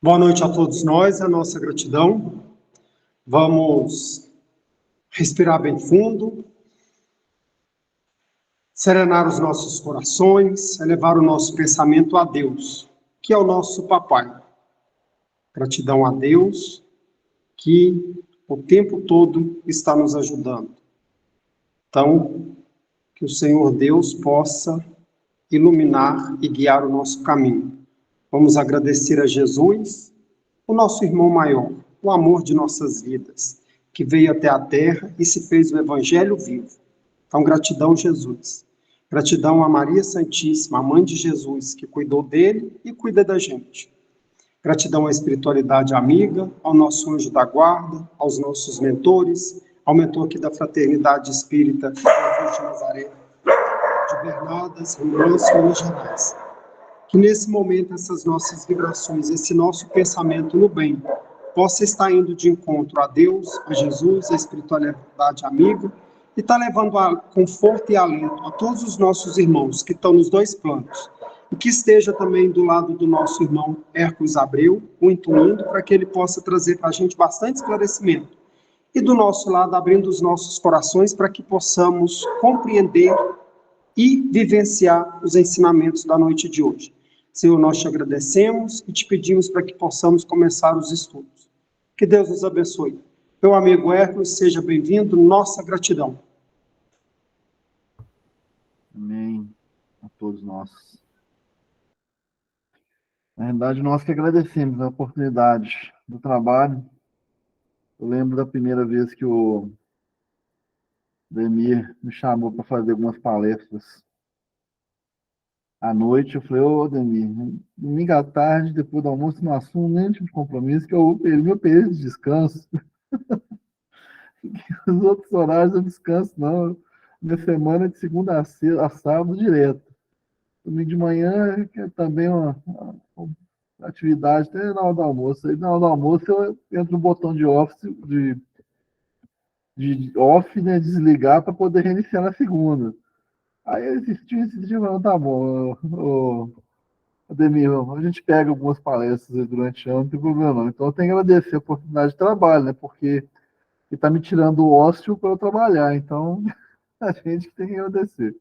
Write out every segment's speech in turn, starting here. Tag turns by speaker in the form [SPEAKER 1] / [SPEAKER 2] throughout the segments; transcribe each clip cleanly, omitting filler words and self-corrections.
[SPEAKER 1] Boa noite a todos nós, a nossa gratidão. Vamos respirar bem fundo, serenar os nossos corações, elevar o nosso pensamento a Deus, que é o nosso papai. Gratidão a Deus, que o tempo todo está nos ajudando. Então, que o Senhor Deus possa iluminar e guiar o nosso caminho. Vamos agradecer a Jesus, o nosso irmão maior, o amor de nossas vidas, que veio até a terra e se fez o evangelho vivo. Então, gratidão, Jesus. Gratidão a Maria Santíssima, a mãe de Jesus, que cuidou dele e cuida da gente. Gratidão à espiritualidade amiga, ao nosso anjo da guarda, aos nossos mentores, ao mentor aqui da Fraternidade Espírita, Jesus de Nazaré, de Bernadas, Rio Grosso, Minas Gerais. Que nesse momento essas nossas vibrações, esse nosso pensamento no bem, possa estar indo de encontro a Deus, a Jesus, a espiritualidade amiga, e está levando a conforto e alento a todos os nossos irmãos que estão nos dois planos, e que esteja também do lado do nosso irmão Hércules Abreu, o intuindo, para que ele possa trazer para a gente bastante esclarecimento. E do nosso lado, abrindo os nossos corações para que possamos compreender e vivenciar os ensinamentos da noite de hoje. Senhor, nós te agradecemos e te pedimos para que possamos começar os estudos. Que Deus nos abençoe. Meu amigo Hércules, seja bem-vindo, nossa gratidão.
[SPEAKER 2] Amém a todos nós. Na verdade, nós que agradecemos a oportunidade do trabalho. Eu lembro da primeira vez que o Demir me chamou para fazer algumas palestras à noite. Eu falei, ô Demir, domingo à tarde, depois do almoço, não assumo nenhum tipo de compromisso, que eu perdi meu período de descanso. Os outros horários eu descanso, não. Minha semana é de segunda a sábado direto. Domingo de manhã que é também uma atividade, até na hora do almoço. Aí na hora do almoço eu entro no botão de off, né, desligar para poder reiniciar na segunda. Aí eu insisti, falando, tá bom, Ademir, a gente pega algumas palestras durante o ano, não tem problema não. Então eu tenho que agradecer a oportunidade de trabalho, né, porque ele está me tirando o ócio para eu trabalhar, então a gente tem que agradecer.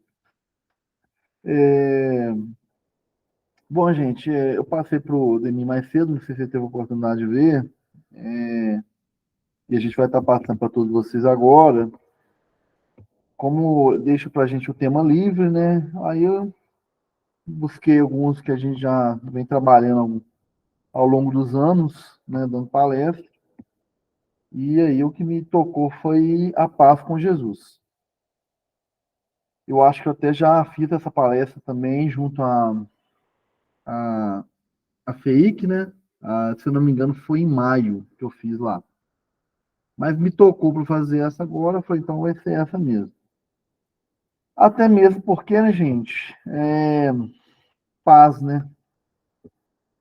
[SPEAKER 2] Bom, gente, eu passei para o Ademir mais cedo, não sei se você teve a oportunidade de ver, e a gente vai estar passando para todos vocês agora. Como deixo para a gente o tema livre, né? Aí eu busquei alguns que a gente já vem trabalhando ao longo dos anos, né, dando palestra. E aí o que me tocou foi a paz com Jesus. Eu acho que eu até já fiz essa palestra também junto a FEIC, né? Se eu não me engano, foi em maio que eu fiz lá. Mas me tocou para fazer essa agora, eu falei, então vai ser essa mesmo. Até mesmo porque, né, gente, paz, né?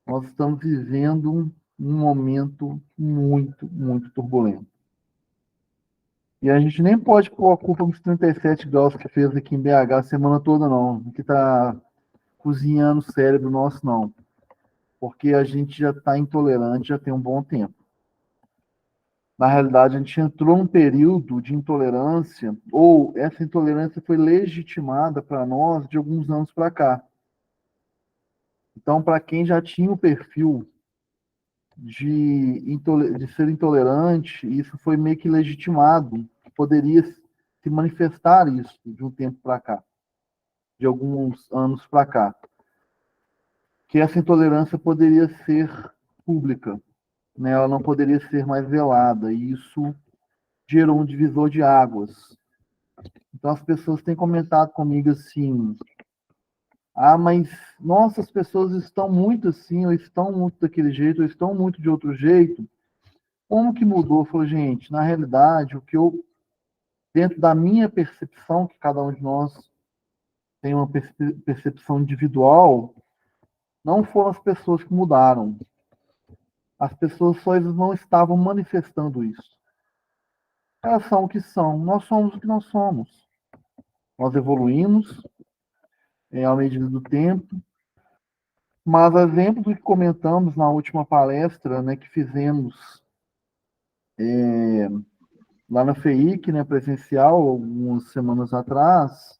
[SPEAKER 2] Nós estamos vivendo um momento muito, muito turbulento. E a gente nem pode pôr a culpa nos 37 graus que fez aqui em BH a semana toda, não. Que está cozinhando o cérebro nosso, não. Porque a gente já está intolerante já tem um bom tempo. Na realidade, a gente entrou num período de intolerância, ou essa intolerância foi legitimada para nós de alguns anos para cá. Então, para quem já tinha o perfil de ser intolerante, isso foi meio que legitimado, poderia se manifestar isso de um tempo para cá, de alguns anos para cá, que essa intolerância poderia ser pública, né? Ela não poderia ser mais velada, e isso gerou um divisor de águas. Então as pessoas têm comentado comigo assim, mas nossa, as pessoas estão muito assim, ou estão muito daquele jeito, ou estão muito de outro jeito. Como que mudou? Eu falei, gente, na realidade, dentro da minha percepção, que cada um de nós tem uma percepção individual, não foram as pessoas que mudaram. As pessoas só não estavam manifestando isso. Elas são o que são. Nós somos o que nós somos. Nós evoluímos ao medida do tempo. Mas, a exemplo do que comentamos na última palestra, né, que fizemos lá na FEIC, né, presencial, algumas semanas atrás,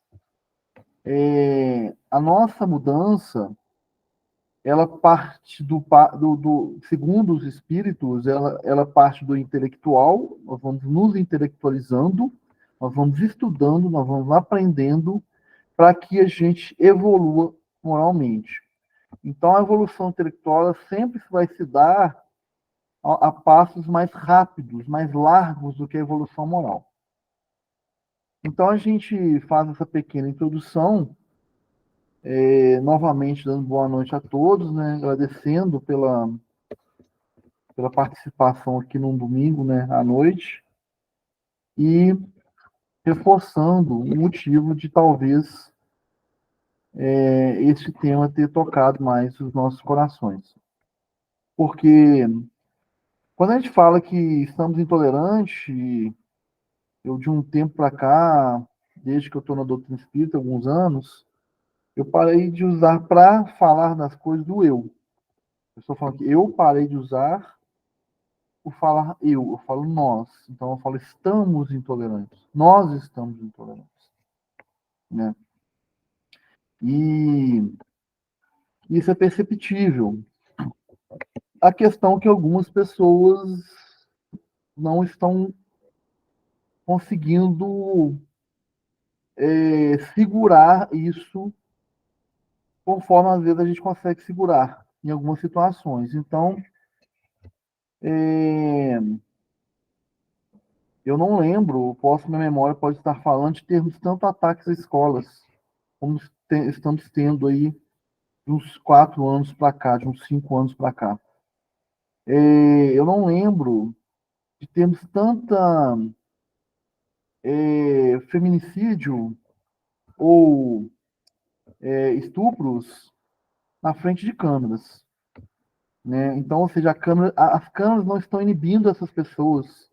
[SPEAKER 2] a nossa mudança, ela parte segundo os espíritos, ela parte do intelectual, nós vamos nos intelectualizando, nós vamos estudando, nós vamos aprendendo para que a gente evolua moralmente. Então, a evolução intelectual ela sempre vai se dar a passos mais rápidos, mais largos do que a evolução moral. Então, a gente faz essa pequena introdução, novamente dando boa noite a todos, né, agradecendo pela participação aqui num domingo, né, à noite, e reforçando o motivo de talvez este tema ter tocado mais os nossos corações. Porque quando a gente fala que estamos intolerantes, eu de um tempo para cá, desde que eu estou na doutrina espírita, alguns anos, eu parei de usar para falar das coisas do eu. Eu estou falando que eu parei de usar o falar eu falo nós. Então eu falo estamos intolerantes. Nós estamos intolerantes. Né? E isso é perceptível. A questão é que algumas pessoas não estão conseguindo segurar isso conforme às vezes a gente consegue segurar em algumas situações. Então, eu não lembro, minha memória pode estar falando de termos tanto ataques às escolas, como estamos tendo aí de uns 4 anos para cá, de uns 5 anos para cá. Eu não lembro de termos tanta feminicídio ou estupros na frente de câmeras. Né? Então, ou seja, as câmeras não estão inibindo essas pessoas.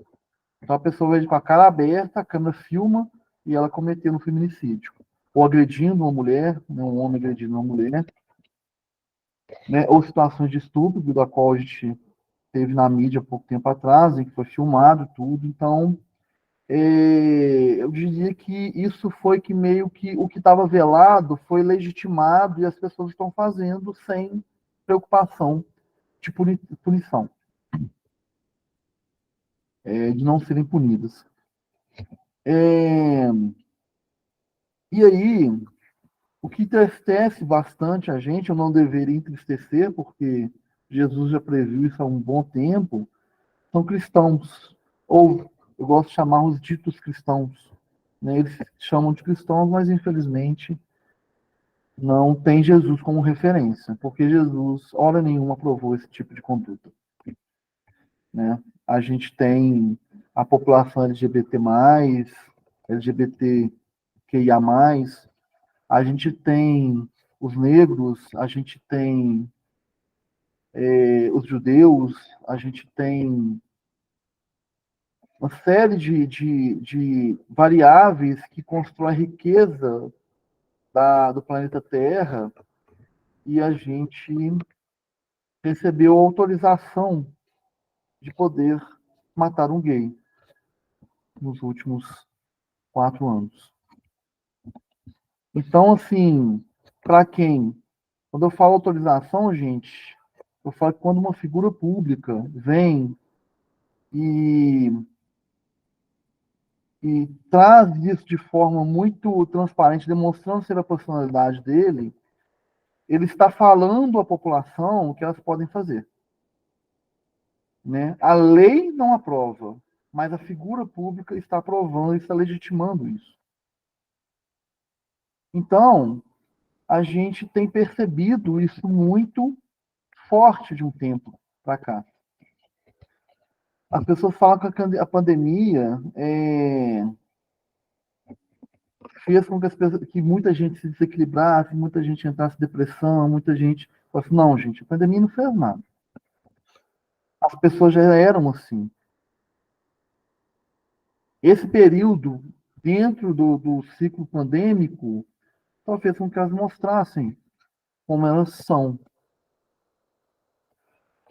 [SPEAKER 2] Então, a pessoa vai com a cara aberta, a câmera filma e ela cometendo um feminicídio. Ou agredindo uma mulher, né? Um homem agredindo uma mulher. Né? Ou situações de estupro, da qual a gente teve na mídia há pouco tempo atrás, em que foi filmado tudo. Então, eu diria que isso foi que meio que o que estava velado foi legitimado e as pessoas estão fazendo sem preocupação de punição, de não serem punidas. E aí, o que entristece bastante a gente, eu não deveria entristecer, porque Jesus já previu isso há um bom tempo, são cristãos, ou eu gosto de chamar os ditos cristãos. Né? Eles chamam de cristãos, mas infelizmente não tem Jesus como referência, porque Jesus, hora nenhuma, aprovou esse tipo de conduta. Né? A gente tem a população LGBT+, LGBTQIA+, a gente tem os negros, a gente tem os judeus, a gente tem uma série de variáveis que constroem a riqueza do planeta Terra, e a gente recebeu autorização de poder matar um gay nos últimos 4 anos. Então, assim, para quem? Quando eu falo autorização, gente, eu falo que quando uma figura pública vem e traz isso de forma muito transparente, demonstrando ser a personalidade dele, ele está falando à população o que elas podem fazer. Né? A lei não aprova, mas a figura pública está aprovando e está legitimando isso. Então, a gente tem percebido isso muito forte de um tempo para cá. As pessoas falam que a pandemia fez com que muita gente se desequilibrasse, muita gente entrasse em depressão, muita gente falasse, não, gente, a pandemia não fez nada. As pessoas já eram assim. Esse período, dentro do ciclo pandêmico, só fez com que elas mostrassem como elas são.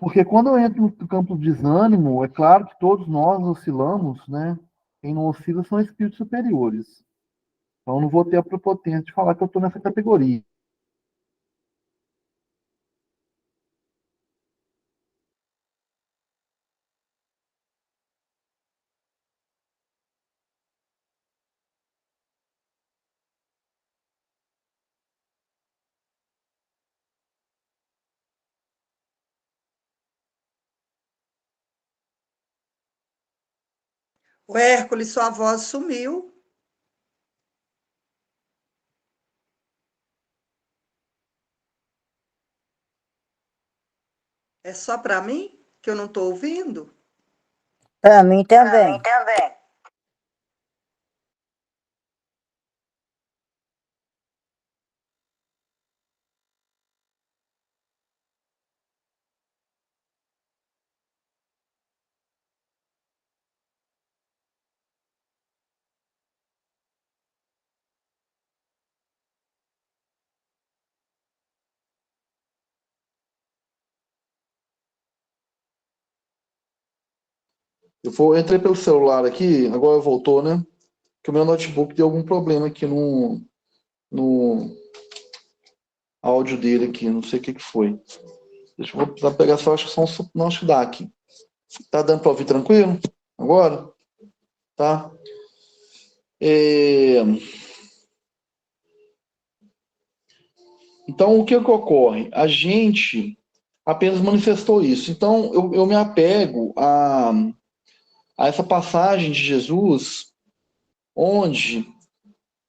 [SPEAKER 2] Porque quando eu entro no campo do desânimo, é claro que todos nós oscilamos, né? Quem não oscila são espíritos superiores. Então, eu não vou ter a prepotência de falar que eu estou nessa categoria.
[SPEAKER 3] O Hércules, sua voz sumiu. É só para mim que eu não estou ouvindo?
[SPEAKER 4] Para mim também.
[SPEAKER 2] Eu entrei pelo celular aqui, agora voltou, né? Que o meu notebook deu algum problema aqui no áudio dele aqui, não sei o que foi. Deixa eu vou pegar só, acho que só não, acho que dá aqui. Tá dando para ouvir tranquilo? Agora? Tá? Então, o que ocorre? A gente apenas manifestou isso. Então, eu me apego a essa passagem de Jesus, onde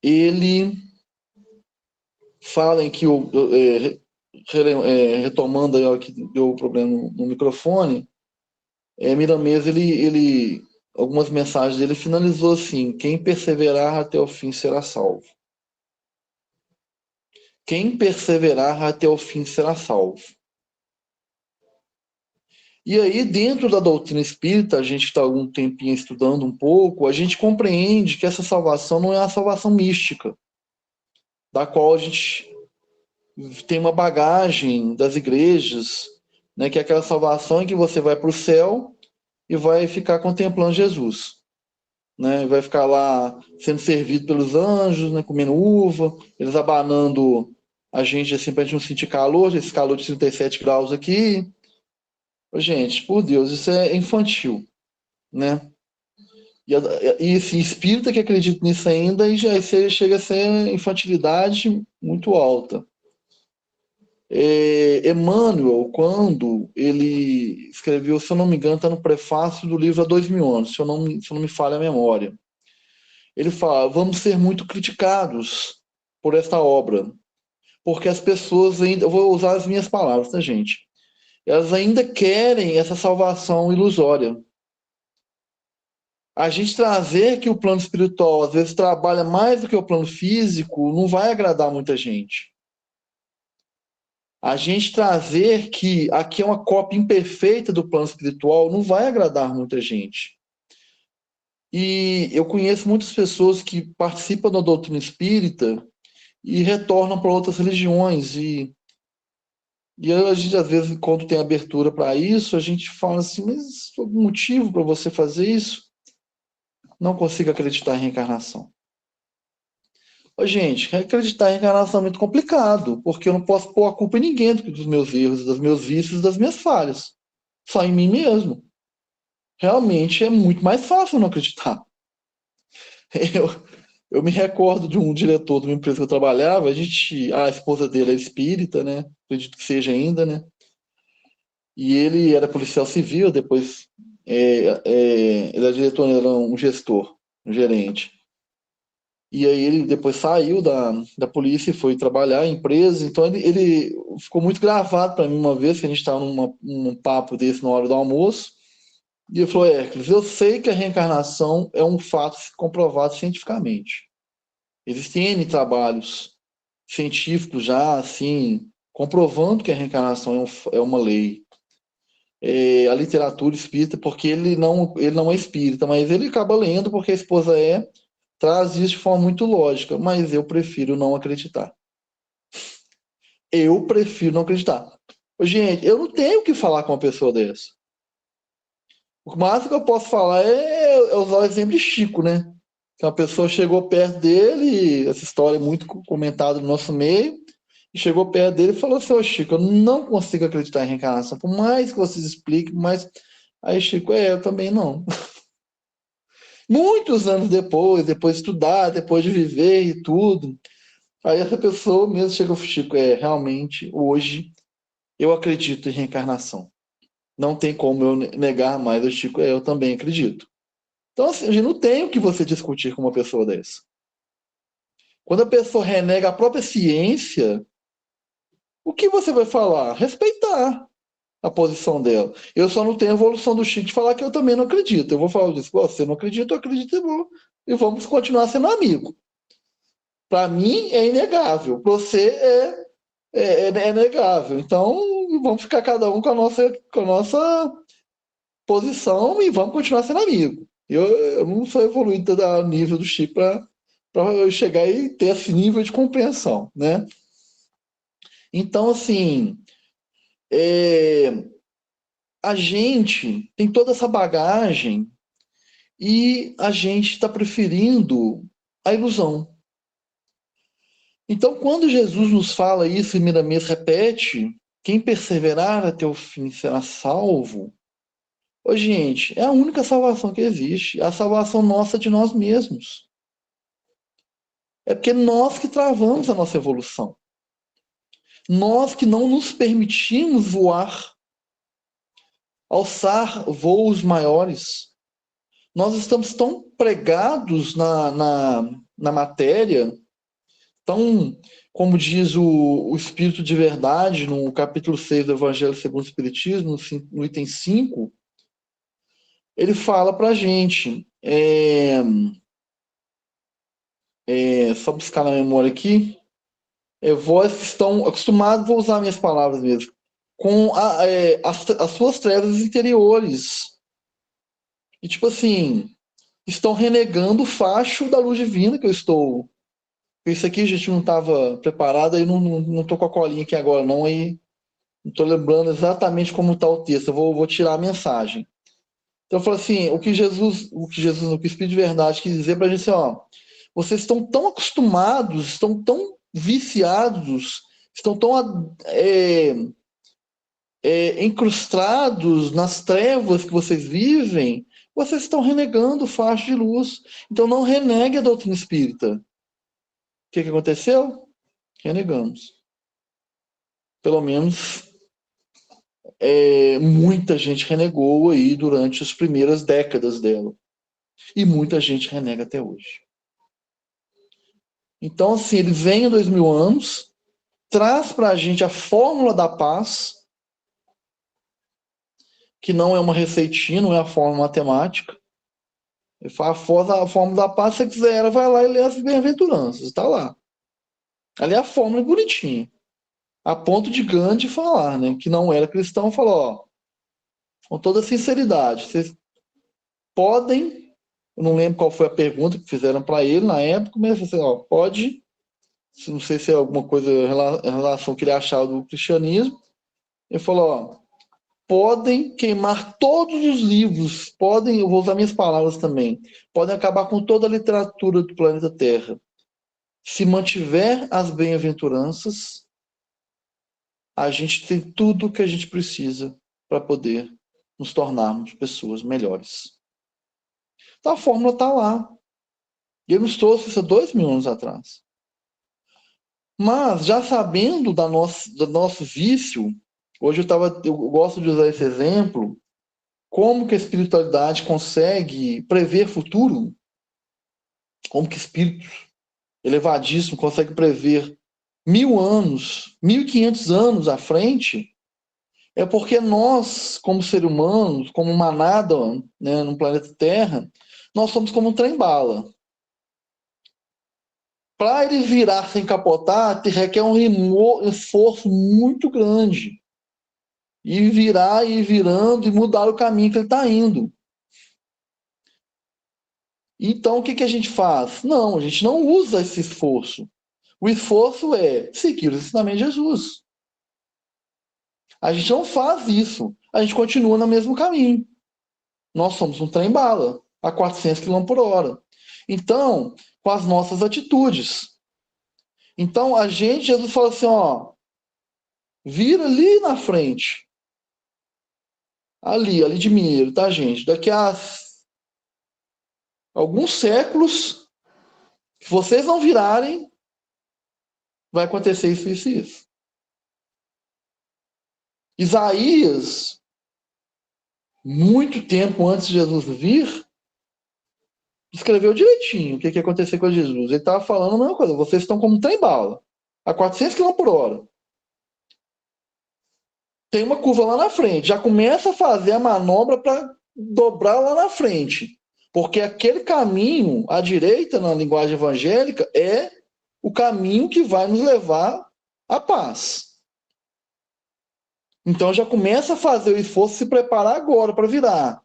[SPEAKER 2] ele fala em que, retomando aí, que deu problema no microfone, Miramês, algumas mensagens dele finalizou assim: quem perseverar até o fim será salvo. Quem perseverar até o fim será salvo. E aí, dentro da doutrina espírita, a gente está algum tempinho estudando um pouco, a gente compreende que essa salvação não é a salvação mística, da qual a gente tem uma bagagem das igrejas, né, que é aquela salvação em que você vai para o céu e vai ficar contemplando Jesus. Né, vai ficar lá sendo servido pelos anjos, né, comendo uva, eles abanando a gente assim para a gente não sentir calor, esse calor de 37 graus aqui. Gente, por Deus, isso é infantil, né? E esse espírita que acredita nisso ainda, e já chega a ser infantilidade muito alta. Emmanuel, quando ele escreveu, se eu não me engano, está no prefácio do livro Há 2000 anos, se eu não me falha a memória. Ele fala: vamos ser muito criticados por esta obra, porque as pessoas ainda, eu vou usar as minhas palavras, tá, gente? Elas ainda querem essa salvação ilusória. A gente trazer que o plano espiritual às vezes trabalha mais do que o plano físico não vai agradar muita gente. A gente trazer que aqui é uma cópia imperfeita do plano espiritual não vai agradar muita gente. E eu conheço muitas pessoas que participam da doutrina espírita e retornam para outras religiões. E a gente, às vezes, quando tem abertura para isso, a gente fala assim: mas algum motivo para você fazer isso? Não consigo acreditar em reencarnação. Gente, acreditar em reencarnação é muito complicado, porque eu não posso pôr a culpa em ninguém dos meus erros, dos meus vícios, das minhas falhas. Só em mim mesmo. Realmente é muito mais fácil não acreditar. Eu, eu me recordo de um diretor de uma empresa que eu trabalhava, a esposa dele é espírita, né? Acredito que seja ainda, né? E ele era policial civil, depois ele era diretor, era um gestor, um gerente. E aí ele depois saiu da polícia e foi trabalhar em empresa. Então ele ficou muito gravado para mim uma vez, que a gente estava num papo desse na hora do almoço. E ele falou: Hércules, eu sei que a reencarnação é um fato comprovado cientificamente. Existem N trabalhos científicos já, assim, comprovando que a reencarnação é uma lei. A literatura espírita, porque ele não é espírita, mas ele acaba lendo porque a esposa traz isso de forma muito lógica, mas eu prefiro não acreditar. Eu prefiro não acreditar. Ô, gente, eu não tenho o que falar com uma pessoa dessa. O máximo que eu posso falar é usar o exemplo de Chico, né? Que uma pessoa chegou perto dele, essa história é muito comentada no nosso meio, e chegou perto dele e falou assim: Ô Chico, eu não consigo acreditar em reencarnação, por mais que vocês expliquem, mas. Aí Chico, eu também não. Muitos anos depois de estudar, depois de viver e tudo, aí essa pessoa mesmo chegou pro Chico, realmente, hoje eu acredito em reencarnação. Não tem como eu negar mais, o Chico, eu também acredito. Então, assim, a gente não tem o que você discutir com uma pessoa dessa. Quando a pessoa renega a própria ciência, o que você vai falar? Respeitar a posição dela. Eu só não tenho a evolução do Chico de falar que eu também não acredito. Eu vou falar disso. Você não acredita, eu acredito e vamos continuar sendo amigos. Para mim é inegável. Para você é negável. Então, vamos ficar cada um com a nossa posição e vamos continuar sendo amigo. Eu não sou evoluído a nível do Chico para eu chegar e ter esse nível de compreensão, né? Então, assim, a gente tem toda essa bagagem e a gente está preferindo a ilusão. Então, quando Jesus nos fala isso e Miramês repete, quem perseverar até o fim será salvo. Ô, gente, é a única salvação que existe, a salvação nossa de nós mesmos. É porque nós que travamos a nossa evolução. Nós que não nos permitimos voar, alçar voos maiores. Nós estamos tão pregados na matéria, tão, como diz o Espírito de Verdade, no capítulo 6 do Evangelho segundo o Espiritismo, no item 5, ele fala para a gente, só buscar na memória aqui, vós que estão acostumados, vou usar minhas palavras mesmo, com as suas trevas interiores. E tipo assim, estão renegando o facho da luz divina que eu estou. Isso aqui a gente não estava preparado, aí não tô com a colinha aqui agora, não, aí não estou lembrando exatamente como está o texto, eu vou tirar a mensagem. Então eu falo assim, o que o Espírito de Verdade quis dizer para a gente assim, ó, vocês estão tão acostumados, estão tão viciados, estão tão incrustados nas trevas que vocês vivem, vocês estão renegando o facho de luz. Então não renegue a doutrina espírita. O que aconteceu? Renegamos. Pelo menos muita gente renegou aí durante as primeiras décadas dela. E muita gente renega até hoje. Então, assim, ele vem em 2000 anos, traz para a gente a fórmula da paz, que não é uma receitinha, não é a fórmula matemática. Ele fala a fórmula da paz, se você quiser, ela vai lá e lê as bem-aventuranças, está lá. Ali é a fórmula bonitinha. A ponto de Gandhi falar, né, que não era cristão, falou, ó, com toda sinceridade, vocês podem, eu não lembro qual foi a pergunta que fizeram para ele na época, mas assim, ó, pode, não sei se é alguma coisa em relação ao que ele achava do cristianismo, ele falou, ó, podem queimar todos os livros, podem, eu vou usar minhas palavras também, podem acabar com toda a literatura do planeta Terra. Se mantiver as bem-aventuranças, a gente tem tudo o que a gente precisa para poder nos tornarmos pessoas melhores. Então a fórmula está lá. E ele nos trouxe isso há 2000 anos atrás. Mas, já sabendo do nosso vício, hoje eu gosto de usar esse exemplo, como que a espiritualidade consegue prever futuro, como que espíritos elevadíssimos conseguem prever 1000 anos, 1500 anos à frente, é porque nós, como seres humanos, como manada, né, no planeta Terra, nós somos como um trem-bala. Para ele virar sem capotar, requer um esforço muito grande. E virar, e ir virando, e mudar o caminho que ele está indo. Então, o que a gente faz? Não, a gente não usa esse esforço. O esforço é seguir os ensinamentos de Jesus. A gente não faz isso. A gente continua no mesmo caminho. Nós somos um trem-bala a 400 km por hora. Então, com as nossas atitudes. Então, Jesus fala assim, ó, vira ali na frente. Ali de Mineiro, tá, gente? Daqui a alguns séculos, se vocês não virarem, vai acontecer isso, isso e isso. Isaías, muito tempo antes de Jesus vir, escreveu direitinho o que ia acontecer com Jesus. Ele estava falando a mesma coisa. Vocês estão como um trem-bala, a 400 km por hora. Tem uma curva lá na frente. Já começa a fazer a manobra para dobrar lá na frente. Porque aquele caminho, à direita, na linguagem evangélica, é o caminho que vai nos levar à paz. Então já começa a fazer o esforço de se preparar agora para virar.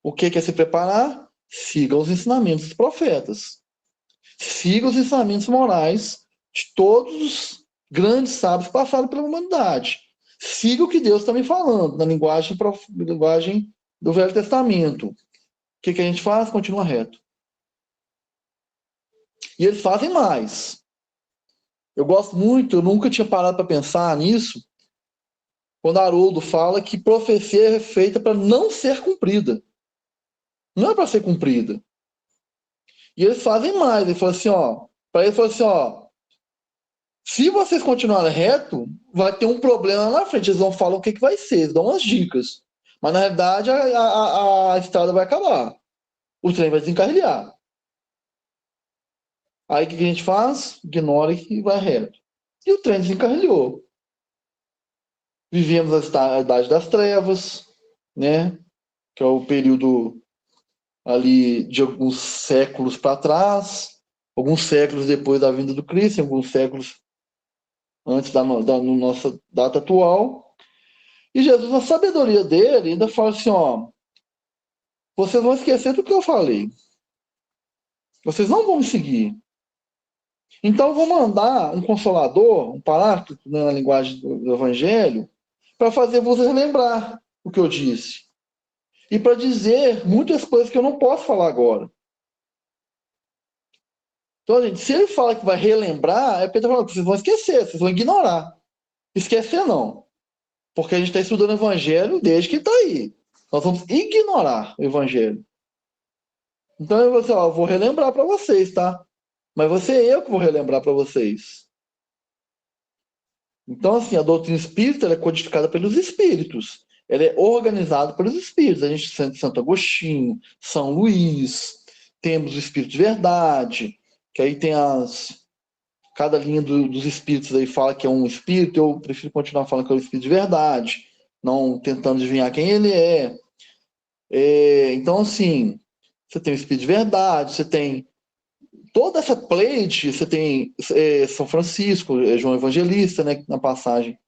[SPEAKER 2] O que é se preparar? Siga os ensinamentos dos profetas. Siga os ensinamentos morais de todos os grandes sábios que passaram pela humanidade. Siga o que Deus está me falando, na linguagem do Velho Testamento. O que a gente faz? Continua reto. E eles fazem mais. Eu gosto muito, eu nunca tinha parado para pensar nisso, quando Haroldo fala que profecia é feita para não ser cumprida. Não é para ser cumprida. E eles fazem mais. Ele fala assim, ó, para ele falou assim, ó, se vocês continuarem reto, vai ter um problema lá na frente. Eles não falam o que vai ser, eles dão umas dicas. Mas na realidade a estrada vai acabar. O trem vai desencarrilhar. Aí o que a gente faz? Ignora e vai reto. E o trem desencarrilhou. Vivemos a Idade das Trevas, né? Que é o período ali de alguns séculos para trás, alguns séculos depois da vinda do Cristo, alguns séculos antes da nossa data atual. E Jesus, na sabedoria dele, ainda fala assim, ó, vocês vão esquecer do que eu falei. Vocês não vão me seguir. Então eu vou mandar um consolador, um paráclito, na linguagem do Evangelho, para fazer vocês lembrar o que eu disse. E para dizer muitas coisas que eu não posso falar agora. Então, gente, se ele fala que vai relembrar, é porque ele está falando que vocês vão esquecer, vocês vão ignorar. Esquecer não. Porque a gente está estudando o Evangelho desde que está aí. Nós vamos ignorar o Evangelho. Então eu vou dizer, ó, vou relembrar para vocês, tá? Mas vai ser eu que vou relembrar para vocês. Então, assim, a doutrina espírita ela é codificada pelos espíritos. Ela é organizada pelos espíritos. A gente tem Santo Agostinho, São Luís, temos o Espírito de Verdade, que aí tem cada linha dos espíritos aí fala que é um espírito, eu prefiro continuar falando que é o Espírito de Verdade, não tentando adivinhar quem ele é. Então, assim, você tem o Espírito de Verdade, você tem toda essa pleite, você tem São Francisco, João Evangelista, né, na passagem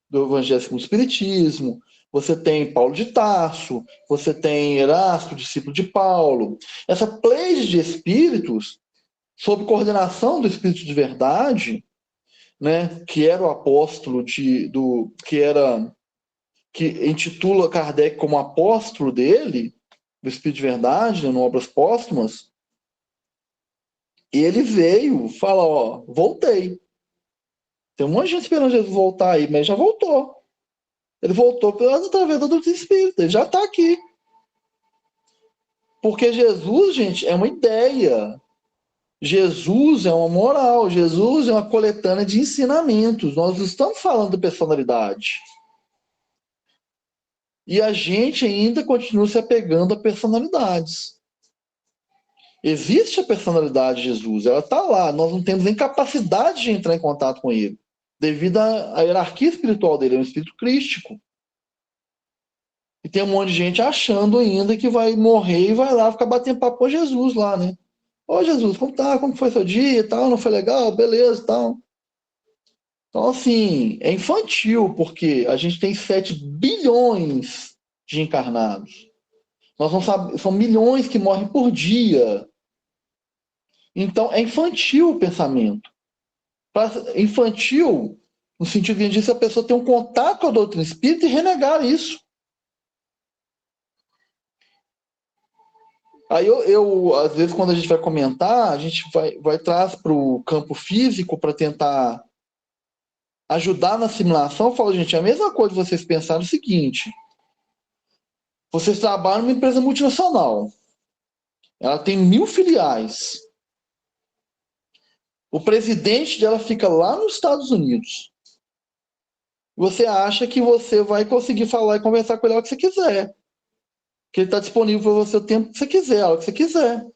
[SPEAKER 2] do Evangelho segundo o Espiritismo, você tem Paulo de Tarso, você tem Erasto, discípulo de Paulo. Essa pleite de espíritos, sob coordenação do Espírito de Verdade, né, que era o apóstolo que intitula Kardec como apóstolo dele, do Espírito de Verdade, né, no Obras Póstumas, ele veio falar, ó, voltei. Tem um monte de gente esperando Jesus voltar aí, mas já voltou. Ele voltou através da doutrina espírita, ele já está aqui. Porque Jesus, gente, é uma ideia. Jesus é uma moral, Jesus é uma coletânea de ensinamentos. Nós não estamos falando de personalidade. E a gente ainda continua se apegando a personalidades. Existe a personalidade de Jesus, ela está lá. Nós não temos nem capacidade de entrar em contato com ele, devido à hierarquia espiritual dele, é um espírito crístico. E tem um monte de gente achando ainda que vai morrer e vai lá ficar batendo papo com Jesus lá, né? Ô Jesus, como tá? Como foi seu dia e tal? Não foi legal? Beleza e tal. Então, assim, é infantil, porque a gente tem 7 bilhões de encarnados. Nós não sabemos, são milhões que morrem por dia. Então, é infantil o pensamento. Infantil No sentido disso, a pessoa tem um contato com a doutrina espírita e renegar isso. Aí às vezes, quando a gente vai comentar, a gente vai traz para o campo físico para tentar ajudar na assimilação. Eu falo, gente, é a mesma coisa vocês pensarem o seguinte: vocês trabalham numa empresa multinacional, ela tem 1000 filiais. O presidente dela fica lá nos Estados Unidos. Você acha que você vai conseguir falar e conversar com ele a hora que você quiser. Que ele está disponível para você o tempo que você quiser, a hora que você quiser.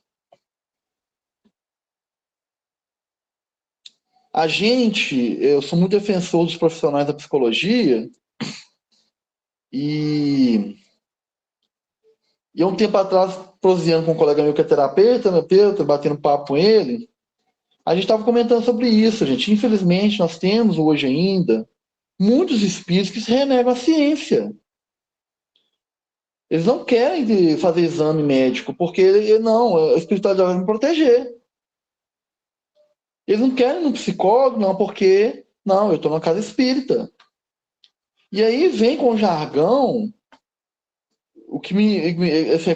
[SPEAKER 2] Eu sou muito defensor dos profissionais da psicologia e há um tempo atrás, proseando com um colega meu que é terapeuta, batendo papo com ele, a gente estava comentando sobre isso, gente. Infelizmente, nós temos hoje ainda muitos espíritos que se renegam à ciência. Eles não querem fazer exame médico, porque não, a espiritualidade vai me proteger. Eles não querem ir no psicólogo, não, porque não, eu estou na casa espírita. E aí vem com jargão, o que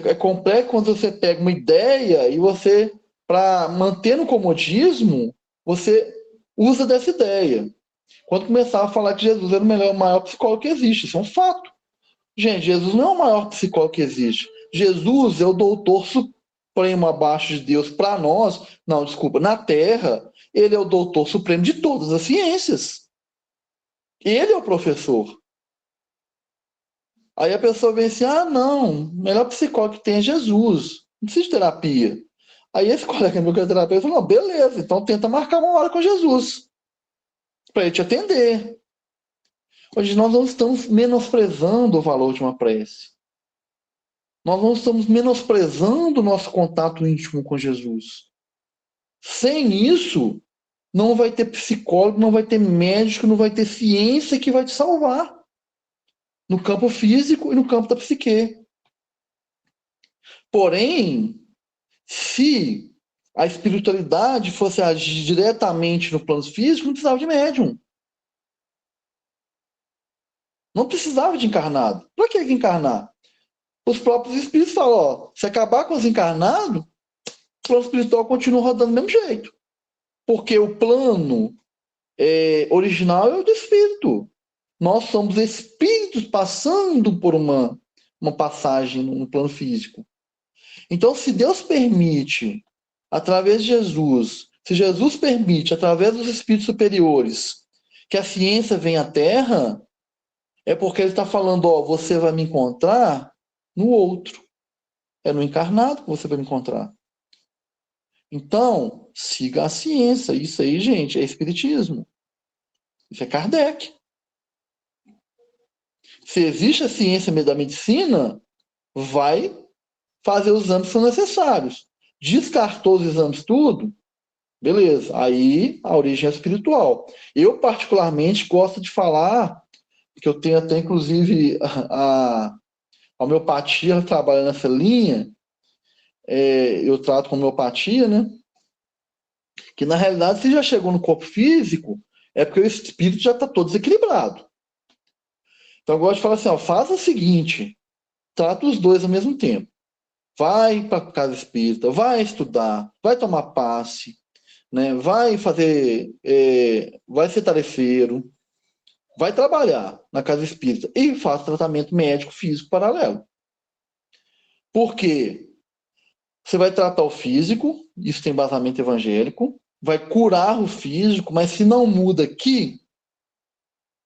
[SPEAKER 2] é complexo quando você pega uma ideia e você, para manter no comodismo, você usa dessa ideia. Quando começar a falar que Jesus era o maior psicólogo que existe, isso é um fato. Gente, Jesus não é o maior psicólogo que existe. Jesus é o doutor supremo abaixo de Deus para nós. Não, desculpa, na Terra, ele é o doutor supremo de todas as ciências. Ele é o professor. Aí a pessoa vem assim, não, o melhor psicólogo que tem é Jesus. Não precisa de terapia. Aí esse colega meu que é terapeuta falou, não, beleza, então tenta marcar uma hora com Jesus. Para ele te atender. Hoje nós não estamos menosprezando o valor de uma prece. Nós não estamos menosprezando o nosso contato íntimo com Jesus. Sem isso, não vai ter psicólogo, não vai ter médico, não vai ter ciência que vai te salvar. No campo físico e no campo da psique. Porém, se a espiritualidade fosse agir diretamente no plano físico, não precisava de médium. Não precisava de encarnado. Para que encarnar? Os próprios espíritos falam, se acabar com os encarnados, o plano espiritual continua rodando do mesmo jeito. Porque o plano original é o do espírito. Nós somos espíritos passando por uma passagem no plano físico. Então, se Deus permite, através de Jesus, se Jesus permite, através dos espíritos superiores, que a ciência venha à Terra, é porque ele está falando, você vai me encontrar no outro. É no encarnado que você vai me encontrar. Então, siga a ciência. Isso aí, gente, é espiritismo. Isso é Kardec. Se existe a ciência da medicina, vai fazer os exames que são necessários. Descartou os exames tudo, beleza. Aí a origem é espiritual. Eu, particularmente, gosto de falar, que eu tenho até, inclusive, a homeopatia trabalha nessa linha, eu trato com homeopatia, né? Que, na realidade, se já chegou no corpo físico, é porque o espírito já está todo desequilibrado. Então, eu gosto de falar assim, faz o seguinte, trata os dois ao mesmo tempo. Vai para a casa espírita, vai estudar, vai tomar passe, né? Vai fazer, vai ser tarefeiro, vai trabalhar na casa espírita e faz tratamento médico físico paralelo. Porque você vai tratar o físico, isso tem embasamento evangélico, vai curar o físico, mas se não muda aqui,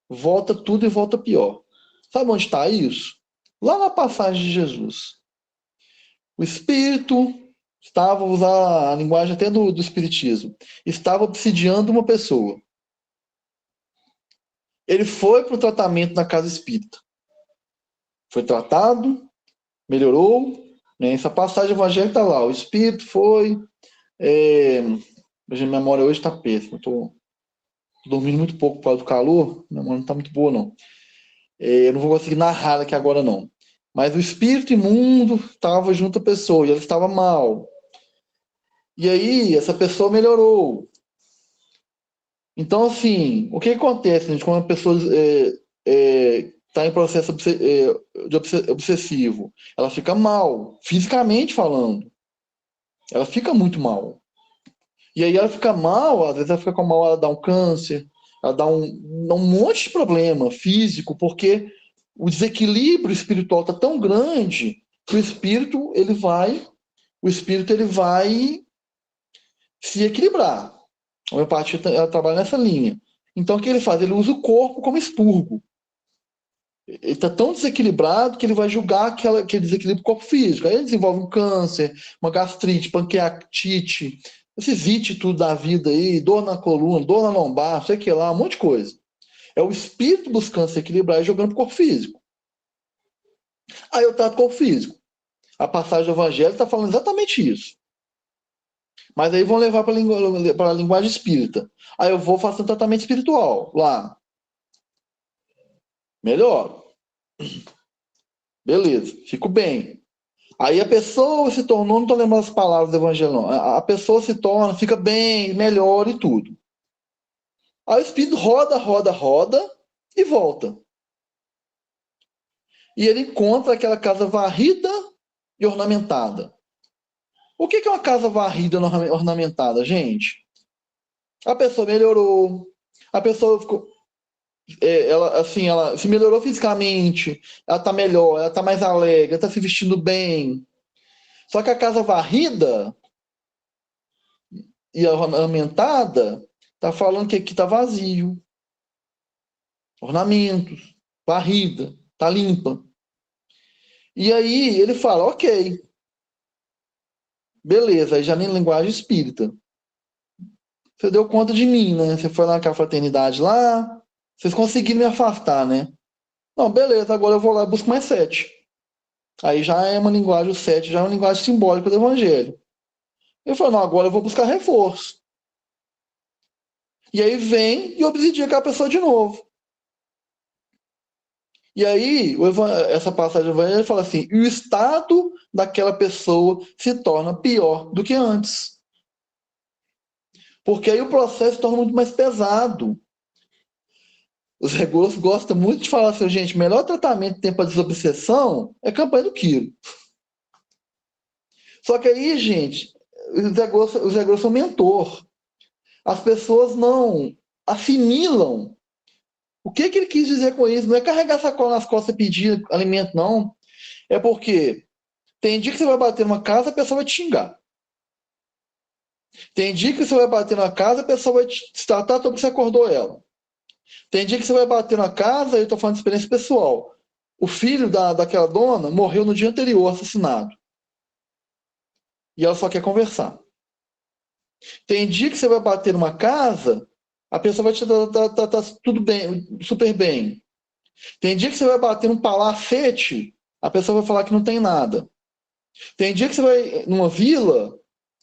[SPEAKER 2] volta tudo e volta pior. Sabe onde está isso? Lá na passagem de Jesus. O espírito estava, vou usar a linguagem até do espiritismo, estava obsidiando uma pessoa. Ele foi para o tratamento na casa espírita. Foi tratado, melhorou, né? Essa passagem evangélica está lá. O espírito foi... Minha memória hoje está péssima. Estou dormindo muito pouco por causa do calor. Minha memória não está muito boa, não. Eu não vou conseguir narrar aqui agora, não. Mas o espírito imundo estava junto à pessoa e ela estava mal. E aí, essa pessoa melhorou. Então, assim, o que acontece, gente, quando a pessoa está em processo obsessivo? Ela fica mal, fisicamente falando. Ela fica muito mal. E aí ela fica mal, às vezes ela fica com mal, ela dá um câncer, ela dá um monte de problema físico, porque o desequilíbrio espiritual está tão grande que o espírito ele vai se equilibrar. A homeopatia ela trabalha nessa linha. Então o que ele faz? Ele usa o corpo como expurgo. Ele está tão desequilibrado que ele vai julgar aquele desequilíbrio do corpo físico. Aí ele desenvolve um câncer, uma gastrite, pancreatite, esses it tudo da vida aí, dor na coluna, dor na lombar, sei que lá, um monte de coisa. É o espírito buscando se equilibrar e jogando pro corpo físico. Aí eu trato o corpo físico. A passagem do Evangelho está falando exatamente isso. Mas aí vão levar para a linguagem espírita. Aí eu vou fazer um tratamento espiritual lá. Melhor. Beleza, fico bem. Aí a pessoa se tornou, não estou lembrando as palavras do Evangelho, não. A pessoa se torna, fica bem, melhor e tudo. Aí o espírito roda, roda, roda e volta. E ele encontra aquela casa varrida e ornamentada. O que é uma casa varrida e ornamentada, gente? A pessoa melhorou, a pessoa ficou, ela, assim, ela se melhorou fisicamente, ela está melhor, ela está mais alegre, está se vestindo bem. Só que a casa varrida e ornamentada está falando que aqui está vazio. Ornamentos, varrida, está limpa. E aí ele fala, ok, beleza, aí já nem linguagem espírita. Você deu conta de mim, né? Você foi lá naquela fraternidade lá, vocês conseguiram me afastar, né? Não, beleza, agora eu vou lá e busco mais 7. Aí já é uma linguagem, o 7 já é uma linguagem simbólica do Evangelho. Eu falo, não, agora eu vou buscar reforço. E aí vem e obsidia aquela pessoa de novo. E aí, essa passagem do Evangelho fala assim, e o estado daquela pessoa se torna pior do que antes. Porque aí o processo se torna muito mais pesado. Os regulos gostam muito de falar assim, gente, o melhor tratamento que tem para desobsessão é campanha do quilo. Só que aí, gente, os regulos são mentor. As pessoas não assimilam. O que ele quis dizer com isso? Não é carregar sacola nas costas e pedir alimento, não. É porque tem dia que você vai bater numa casa, a pessoa vai te xingar. Tem dia que você vai bater na casa, a pessoa vai te tratar porque você acordou ela. Tem dia que você vai bater na casa, eu estou falando de experiência pessoal. O filho daquela dona morreu no dia anterior, assassinado. E ela só quer conversar. Tem dia que você vai bater numa casa, a pessoa vai te tratar tudo bem, super bem. Tem dia que você vai bater num palacete, a pessoa vai falar que não tem nada. Tem dia que você vai numa vila,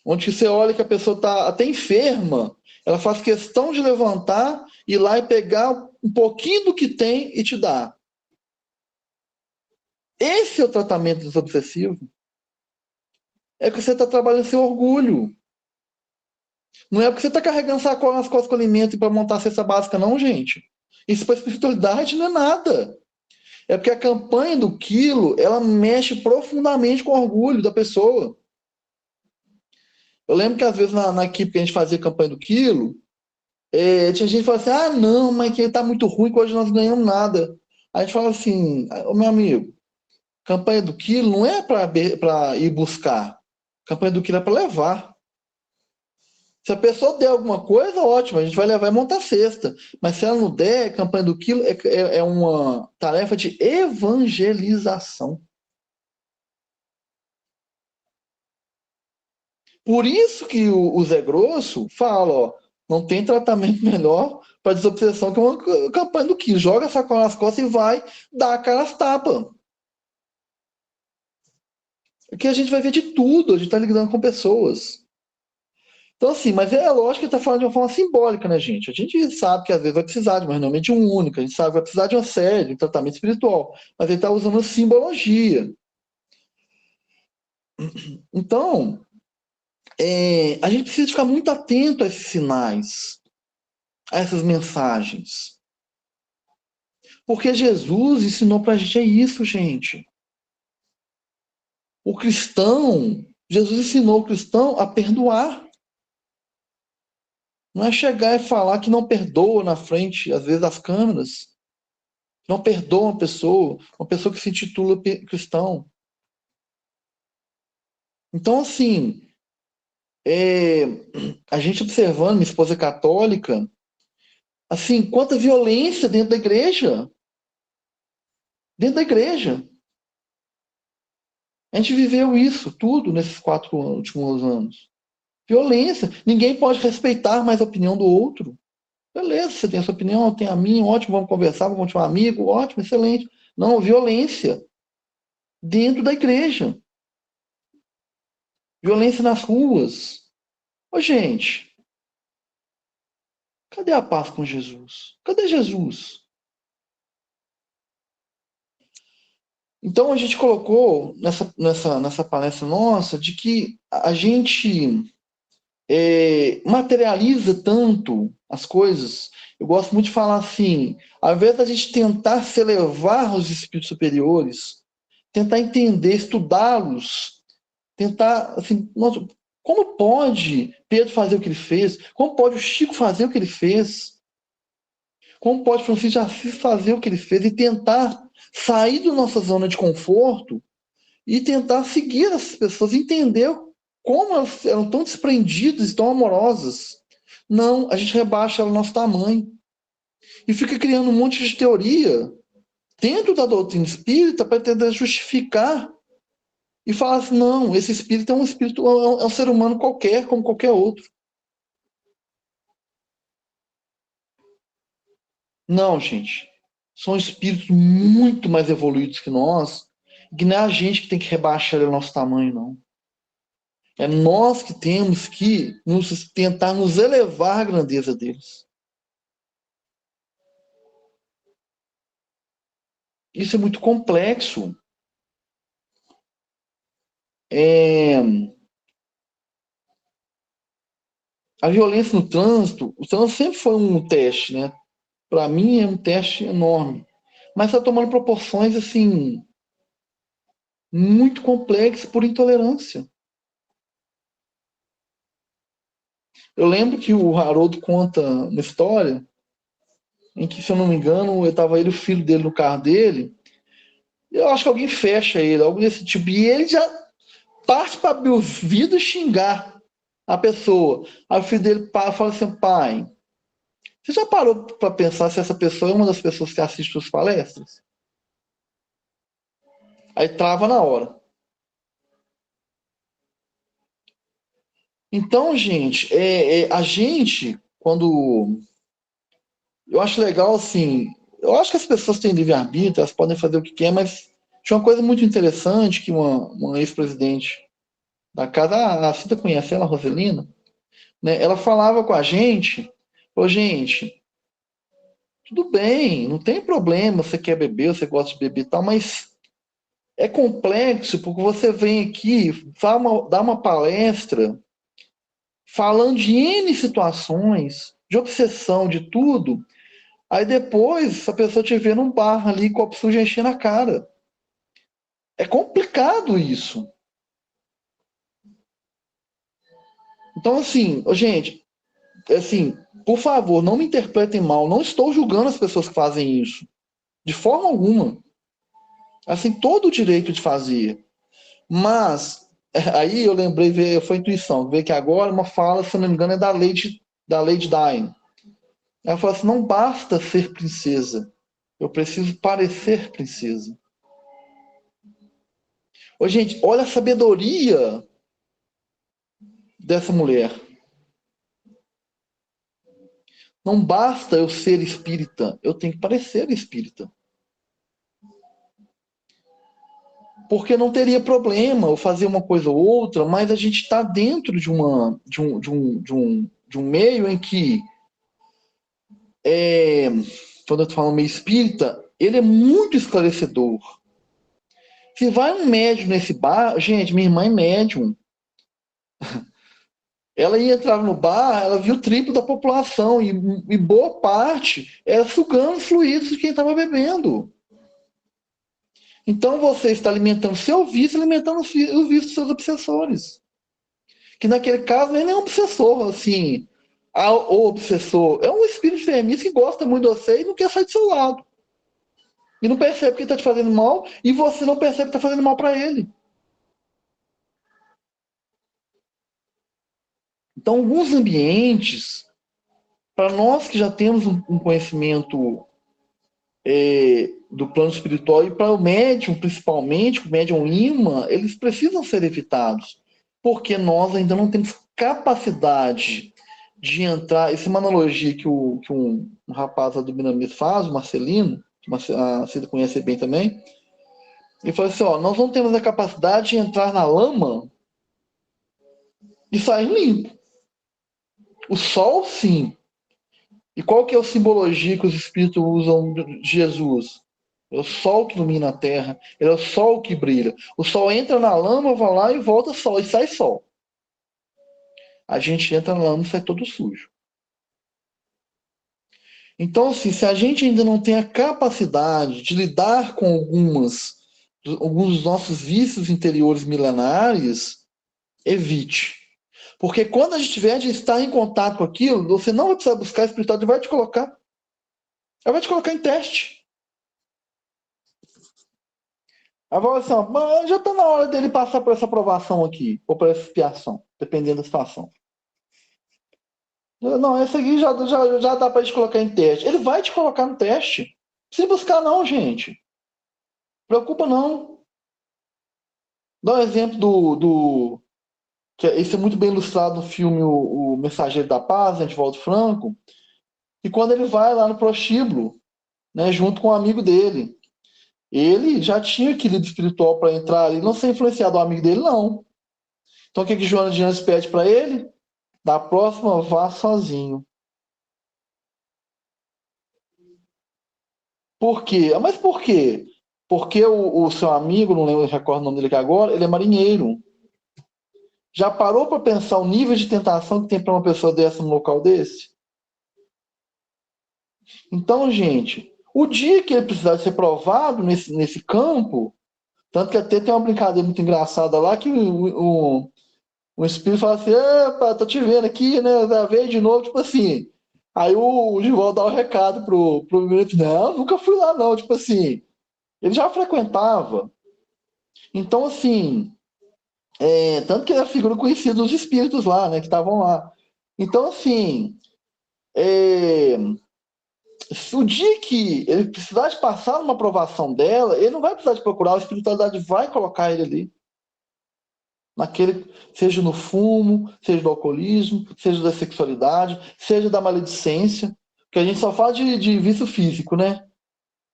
[SPEAKER 2] onde você olha que a pessoa está até enferma, ela faz questão de levantar, ir lá e pegar um pouquinho do que tem e te dar. Esse é o tratamento desobsessivo. É que você está trabalhando seu orgulho. Não é porque você está carregando sacola nas costas com alimento para montar a cesta básica, não, gente. Isso para espiritualidade não é nada. É porque a campanha do quilo, ela mexe profundamente com o orgulho da pessoa. Eu lembro que às vezes na equipe que a gente fazia campanha do quilo, tinha gente que falava assim, ah, não, mas que tá muito ruim, que hoje nós não ganhamos nada. Aí a gente fala assim, ô meu amigo, campanha do quilo não é para ir buscar. Campanha do quilo é para levar. Se a pessoa der alguma coisa, ótimo, a gente vai levar e montar a cesta. Mas se ela não der, campanha do quilo é uma tarefa de evangelização. Por isso que o Zé Grosso fala, ó, não tem tratamento melhor para desobsessão que uma campanha do quilo. Joga a sacola nas costas e vai dar a cara às tapas. Aqui a gente vai ver de tudo, a gente está lidando com pessoas. Então, assim, mas é lógico que ele está falando de uma forma simbólica, né, gente? A gente sabe que às vezes vai precisar de uma reunião mediúnica, a gente sabe que vai precisar de uma série, de um tratamento espiritual, mas ele está usando a simbologia. Então, a gente precisa ficar muito atento a esses sinais. a essas mensagens? Porque Jesus ensinou para a gente isso, gente. O cristão, Jesus ensinou o cristão a perdoar. Não é chegar e falar que não perdoa na frente, às vezes, das câmeras. Não perdoa uma pessoa que se intitula cristão. Então, assim, a gente observando, minha esposa é católica, assim, quanta violência dentro da igreja. Dentro da igreja. A gente viveu isso tudo nesses 4 últimos anos. Violência. Ninguém pode respeitar mais a opinião do outro. Beleza, você tem a sua opinião, eu tenho a minha, ótimo, vamos conversar, vamos continuar amigo, ótimo, excelente. Não, violência dentro da igreja. Violência nas ruas. Ô, gente, cadê a paz com Jesus? Cadê Jesus? Então, a gente colocou nessa palestra nossa de que a gente materializa tanto as coisas. Eu gosto muito de falar assim, ao invés da gente tentar se elevar aos espíritos superiores, tentar entender, estudá-los, tentar, assim, nossa, como pode Pedro fazer o que ele fez? Como pode o Chico fazer o que ele fez? Como pode Francisco de Assis fazer o que ele fez? E tentar sair da nossa zona de conforto e tentar seguir essas pessoas, entender como elas eram tão desprendidas e tão amorosas. Não, a gente rebaixa o nosso tamanho. E fica criando um monte de teoria dentro da doutrina espírita para tentar justificar e falar assim, não, esse espírito é um espírito, é um ser humano qualquer, como qualquer outro. Não, gente. São espíritos muito mais evoluídos que nós, que não é a gente que tem que rebaixar o nosso tamanho, não. É nós que temos que tentar nos elevar à grandeza deles. Isso é muito complexo. A violência no trânsito, o trânsito sempre foi um teste, né? Para mim é um teste enorme. Mas está tomando proporções, assim, muito complexas por intolerância. Eu lembro que o Haroldo conta uma história em que, se eu não me engano, estava ele e o filho dele no carro dele. Eu acho que alguém fecha ele, algo desse tipo. E ele já parte para abrir o vidro e xingar a pessoa. Aí o filho dele fala assim, pai, você já parou para pensar se essa pessoa é uma das pessoas que assiste suas palestras? Aí trava na hora. Então, gente, a gente, quando... Eu acho legal, assim, eu acho que as pessoas têm livre-arbítrio, elas podem fazer o que querem, mas tinha uma coisa muito interessante que uma ex-presidente da casa, a Cida conhece ela, a Roselina, né? Ela falava com a gente, ô, gente, tudo bem, não tem problema, você quer beber, você gosta de beber e tal, mas é complexo porque você vem aqui, dá uma palestra falando de N situações, de obsessão, de tudo, aí depois a pessoa te vê num bar ali, copo sujo enchendo a cara. É complicado isso. Então, assim, gente, assim, por favor, não me interpretem mal, não estou julgando as pessoas que fazem isso. De forma alguma. Assim, todo o direito de fazer. Mas, aí eu lembrei, foi intuição, ver que agora uma fala, se não me engano, é da Lady Di. Ela falou assim, não basta ser princesa, eu preciso parecer princesa. Ô, gente, olha a sabedoria dessa mulher. Não basta eu ser espírita, eu tenho que parecer espírita. Porque não teria problema eu fazer uma coisa ou outra, mas a gente está dentro de um meio em que, quando eu estou falando meio espírita, ele é muito esclarecedor. Se vai um médium nesse bar, gente, minha irmã é médium. Ela ia entrar no bar, ela viu o triplo da população e boa parte era sugando os fluidos de quem estava bebendo. Então você está alimentando seu vício, alimentando o vício dos seus obsessores. Que naquele caso nem é um obsessor, assim, o obsessor. É um espírito enfermiço que gosta muito de você e não quer sair do seu lado. E não percebe que ele está te fazendo mal e você não percebe que está fazendo mal para ele. Então, alguns ambientes, para nós que já temos um conhecimento do plano espiritual e para o médium, principalmente, o médium imã, eles precisam ser evitados, porque nós ainda não temos capacidade de entrar. Essa é uma analogia que um rapaz do Minamis faz, o Marcelino, que a Cida conhece bem também. Ele fala assim: nós não temos a capacidade de entrar na lama e sair limpo. O sol, sim. E qual que é a simbologia que os espíritos usam de Jesus? É o sol que ilumina a terra, é o sol que brilha. O sol entra na lama, vai lá e volta sol, e sai sol. A gente entra na lama e sai todo sujo. Então, assim, se a gente ainda não tem a capacidade de lidar com alguns dos nossos vícios interiores milenares, evite. Porque quando a gente tiver de estar em contato com aquilo, você não vai precisar buscar a espiritualidade, vai te colocar. Ela vai te colocar em teste. Ela fala assim: mas já está na hora dele passar por essa aprovação aqui, ou por essa expiação, dependendo da situação. Não, essa aqui já dá para te colocar em teste. Ele vai te colocar no teste. Não precisa buscar, não, gente. Preocupa, não. Dá um exemplo que isso é muito bem ilustrado no filme O Mensageiro da Paz, né, de Valdo Franco, e quando ele vai lá no prostíbulo, né, junto com um amigo dele, ele já tinha equilíbrio espiritual para entrar ali, não ser influenciado do amigo dele, não. Então o que Joana de Anjos pede para ele? Da próxima, vá sozinho. Por quê? Mas por quê? Porque o seu amigo, não lembro, recordo o nome dele aqui agora, ele é marinheiro. Já parou para pensar o nível de tentação que tem para uma pessoa dessa num local desse? Então, gente, o dia que ele precisar ser provado nesse campo, tanto que até tem uma brincadeira muito engraçada lá, que o espírito fala assim: epa, tô te vendo aqui, né? Já veio de novo, tipo assim. Aí o Givaldo dá o recado pro menino: não, nunca fui lá, não. Tipo assim, ele já frequentava. Então, assim, tanto que ele é a figura conhecida dos espíritos lá, né? Que estavam lá. Então, assim, o dia que ele precisar de passar uma aprovação dela, ele não vai precisar de procurar, a espiritualidade vai colocar ele ali. Seja no fumo, seja do alcoolismo, seja da sexualidade, seja da maledicência, que a gente só fala de vício físico, né?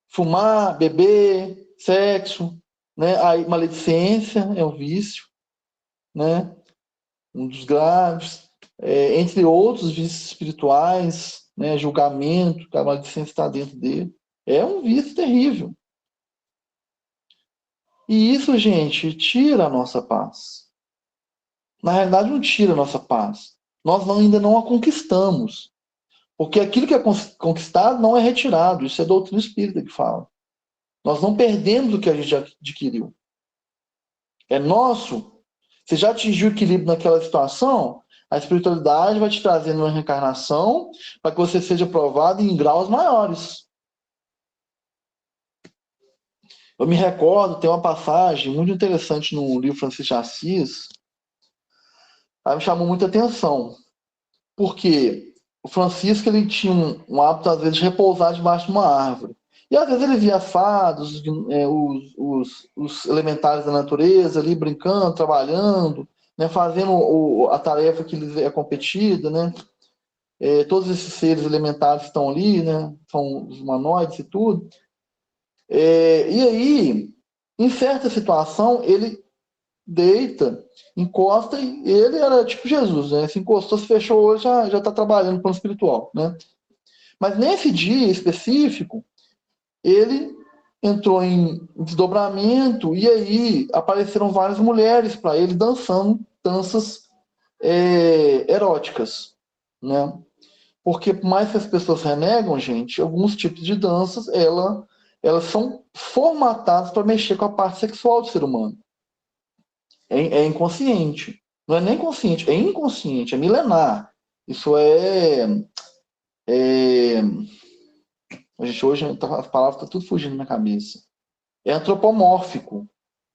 [SPEAKER 2] Fumar, beber, sexo, né? Aí, maledicência é um vício, né? Um dos graves, entre outros vícios espirituais, né? Julgamento, que a maledicência está dentro dele. É um vício terrível. E isso, gente, tira a nossa paz. Na realidade, não tira a nossa paz. Nós ainda não a conquistamos. Porque aquilo que é conquistado não é retirado. Isso é doutrina espírita que fala. Nós não perdemos o que a gente já adquiriu. É nosso. Você já atingiu o equilíbrio naquela situação, a espiritualidade vai te trazendo uma reencarnação para que você seja provado em graus maiores. Eu me recordo, tem uma passagem muito interessante no livro Francisco de Assis, aí me chamou muita atenção. Porque o Francisco ele tinha um hábito, às vezes, de repousar debaixo de uma árvore. E às vezes ele via fados, os elementares da natureza ali brincando, trabalhando, né, fazendo a tarefa que lhes é competida, né? Todos esses seres elementares estão ali, né? São os humanoides e tudo. E aí, em certa situação, ele deita, encosta, e ele era tipo Jesus, né? Se encostou, se fechou o olho, já está trabalhando no plano espiritual, né? Mas nesse dia específico, ele entrou em desdobramento e aí apareceram várias mulheres para ele dançando danças eróticas, né? Porque por mais que as pessoas renegam, gente, alguns tipos de danças, elas são formatadas para mexer com a parte sexual do ser humano. É inconsciente. Não é nem consciente, é inconsciente, é milenar. Isso a gente hoje, as palavras estão tudo fugindo na cabeça. É antropomórfico,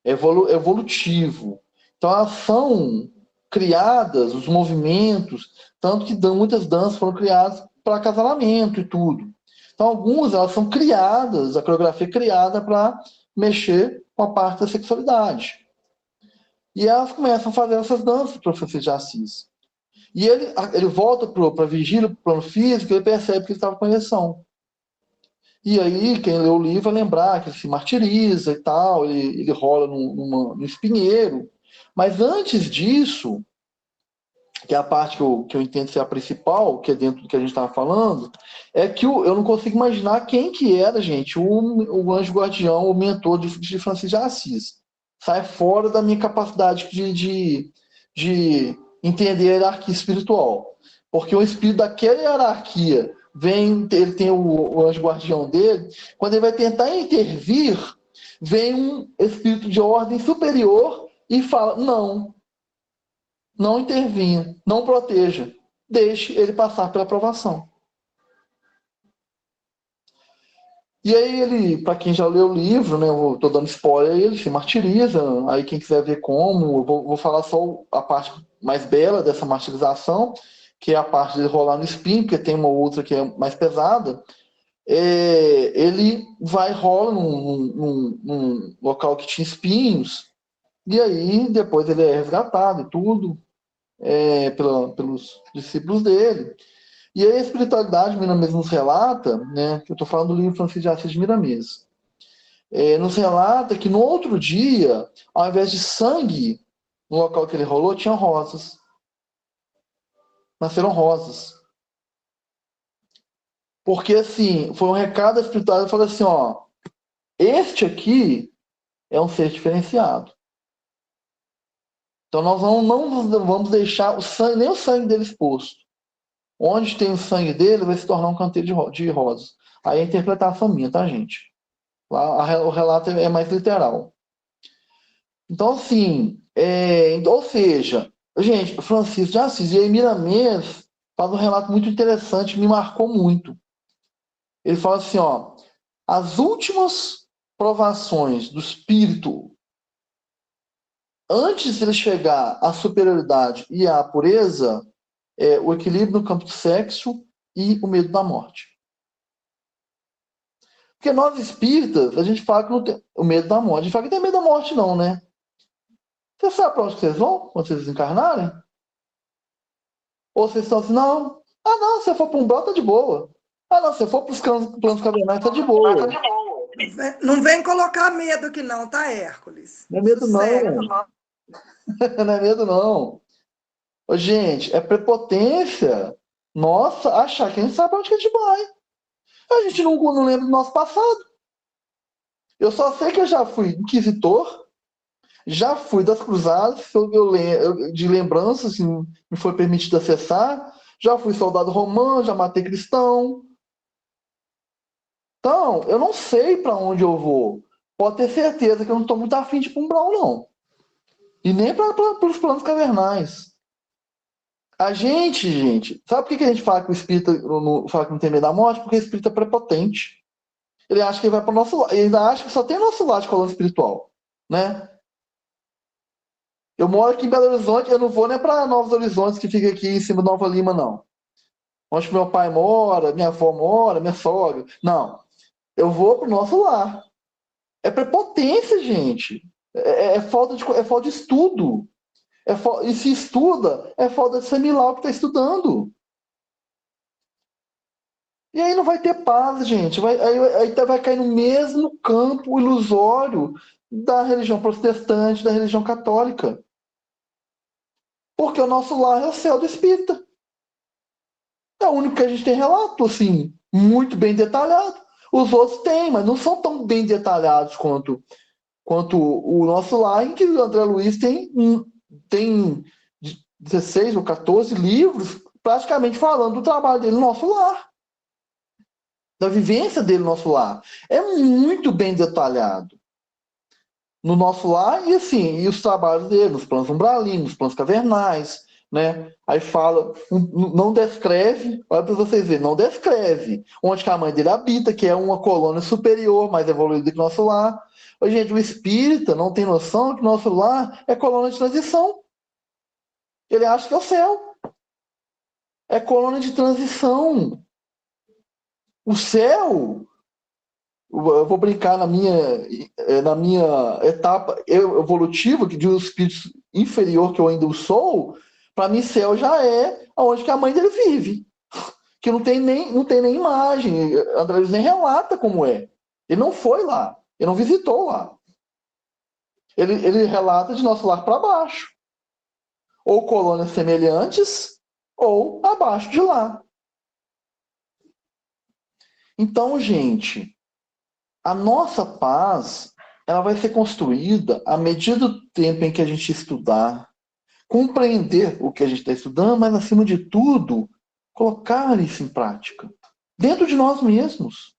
[SPEAKER 2] é evolutivo. Então, elas são criadas, os movimentos, tanto que muitas danças foram criadas para acasalamento e tudo. Então, algumas elas são criadas, a coreografia é criada para mexer com a parte da sexualidade. E elas começam a fazer essas danças para o Francisco de Assis. E ele volta para a vigília, para o plano físico, ele percebe que ele estava com ereção. E aí, quem lê o livro vai lembrar que ele se martiriza e tal, ele rola num espinheiro. Mas antes disso, que é a parte que eu entendo ser a principal, que é dentro do que a gente estava falando, é que eu não consigo imaginar quem que era, gente, o anjo guardião, o mentor de Francisco de Assis. Sai fora da minha capacidade de entender a hierarquia espiritual. Porque o espírito daquela hierarquia ele tem o anjo guardião dele, quando ele vai tentar intervir, vem um espírito de ordem superior e fala, não intervinha, não proteja, deixe ele passar pela aprovação. E aí ele, para quem já leu o livro, né, eu estou dando spoiler, ele se martiriza, aí quem quiser ver como, eu vou falar só a parte mais bela dessa martirização, que é a parte de rolar no espinho, porque tem uma outra que é mais pesada. Ele rola num local que tinha espinhos, e aí depois ele é resgatado e tudo, pelos discípulos dele. E aí a espiritualidade, Miramês nos relata, né, que eu estou falando do livro Francisco de Assis de Miramês, nos relata que no outro dia, ao invés de sangue, no local que ele rolou, tinha rosas. Nasceram rosas. Porque, assim, foi um recado espiritual, ele falou assim, ó, este aqui é um ser diferenciado. Então nós não vamos deixar nem o sangue dele exposto. Onde tem o sangue dele, vai se tornar um canteiro de rosas. Aí é a interpretação minha, tá, gente? Lá, o relato é mais literal. Então, assim, ou seja, gente, Francisco de Assis e aí Miramês faz um relato muito interessante, me marcou muito. Ele fala assim, ó, as últimas provações do espírito, antes de ele chegar à superioridade e à pureza, é o equilíbrio no campo do sexo e o medo da morte. Porque nós espíritas, a gente fala que não tem o medo da morte. A gente fala que não tem medo da morte, não, né? Você sabe para onde vocês vão quando vocês desencarnarem? Ou vocês estão assim, não. Ah, não, se eu for para um brau, tá de boa. Ah, não, se eu for para os planos cardenais, tá de boa.
[SPEAKER 3] Não vem colocar medo aqui não, tá, Hércules?
[SPEAKER 2] Não é medo,
[SPEAKER 3] Sossega.
[SPEAKER 2] não. Não é medo, não. Ô, gente, é prepotência. Nossa, achar que a gente sabe para onde que a gente vai. A gente não lembra do nosso passado. Eu só sei que eu já fui inquisitor, já fui das cruzadas, de lembrança, assim, me foi permitido acessar. Já fui soldado romano, já matei cristão. Então, eu não sei para onde eu vou. Pode ter certeza que eu não estou muito afim de ir para um brau, não. E nem para os planos cavernais. A gente, sabe por que a gente fala que o espírito fala que não tem medo da morte? Porque o espírito é prepotente. Ele acha que ele vai para o nosso lado. Ele ainda acha que só tem nosso lado de coluna espiritual, né? Eu moro aqui em Belo Horizonte, eu não vou nem para Novos Horizontes, que fica aqui em cima de Nova Lima, não. Onde meu pai mora, minha avó mora, minha sogra. Não. Eu vou para o nosso lar. É prepotência, gente. É falta de estudo. E se estuda, é falta de assimilar o que está estudando. E aí não vai ter paz, gente. Aí vai cair no mesmo campo ilusório da religião protestante, da religião católica. Porque o nosso lar é o céu do espírita. É o único que a gente tem relato, assim, muito bem detalhado. Os outros têm, mas não são tão bem detalhados quanto o nosso lar, em que o André Luiz tem 16 ou 14 livros praticamente falando do trabalho dele no nosso lar, da vivência dele no nosso lar. É muito bem detalhado no nosso lar e assim, e os trabalhos dele, nos planos umbralinos, nos planos cavernais, né? Aí fala, não descreve, olha para vocês verem, não descreve onde que a mãe dele habita, que é uma colônia superior, mais evoluída que o nosso lar. Ô, gente, o espírita não tem noção que o nosso lar é colônia de transição. Ele acha que é o céu. É colônia de transição. O céu, eu vou brincar na minha etapa evolutiva, que de um espírito inferior que eu ainda sou, para mim céu já é onde que a mãe dele vive. Que não tem nem imagem. André Luiz nem relata como é. Ele não foi lá. Ele não visitou lá. Ele relata de nosso lar para baixo. Ou colônias semelhantes, ou abaixo de lá. Então, gente, a nossa paz, ela vai ser construída à medida do tempo em que a gente estudar, compreender o que a gente está estudando, mas, acima de tudo, colocar isso em prática, dentro de nós mesmos.